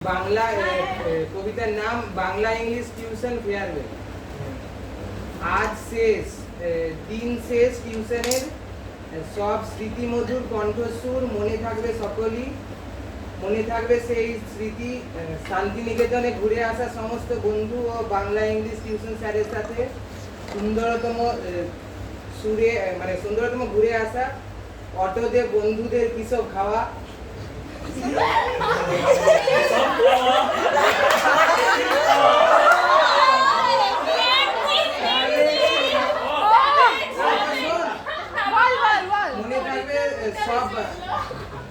বাংলা কবিতার নাম Bangla English tuition farewell. আজ শেষ দিন, শেষ টিউশনের সব স্মৃতিমধুর কণ্ঠস্বর মনে থাকবে সকলই। মনে থাকবে সেই স্মৃতি শান্তিনিকেতনে ঘুরে আসা সমস্ত বন্ধু ও বাংলা ইংলিশ টিউশন স্যারের সাথে সুন্দরতম সুরে সুন্দরতম ঘুরে আসা অটোতে বন্ধুদের কিসব খাওয়া।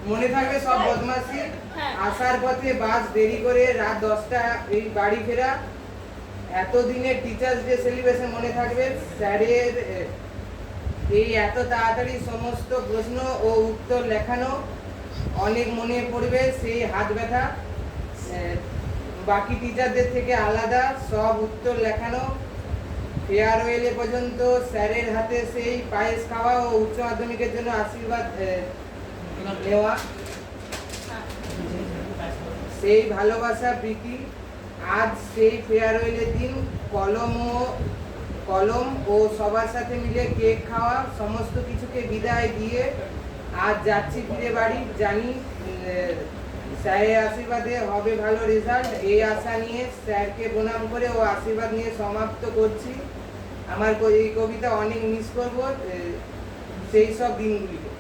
মনে থাকবে সব বদমাশি, আসার পথে বাস দেরি করে রাত 10টা এই বাড়ি ফেরা। এতদিনের টিচার্স ডে সেলিব্রেশন মনে থাকবে, স্যারের এই এত তাড়াতাড়ি সমস্ত প্রশ্ন ও উত্তর লেখানো। অনেক মনে পড়বে সেই হাত ব্যথা, বাকি টিচারদের থেকে আলাদা সব উত্তর লেখানো। ফেয়ারওয়েলে পর্যন্ত স্যারের হাতে সেই পায়েস খাওয়া ও উচ্চ মাধ্যমিকের জন্য আশীর্বাদ নেওয়া। সেই ভালোবাসা প্রীতি, আজ সেই ফেয়ারওয়েলের দিন। কলম ও সবার সাথে মিলে কেক খাওয়া, সমস্ত কিছুকে বিদায় দিয়ে আজ যাচ্ছি ফিরে বাড়ি। জানি স্যারের আশীর্বাদে হবে ভালো রেজাল্ট, এই আশা নিয়ে স্যারকে প্রণাম করে ও আশীর্বাদ নিয়ে সমাপ্ত করছি। আমার এই কবিতা অনেক মিস করবো সেই সব দিনগুলিকে।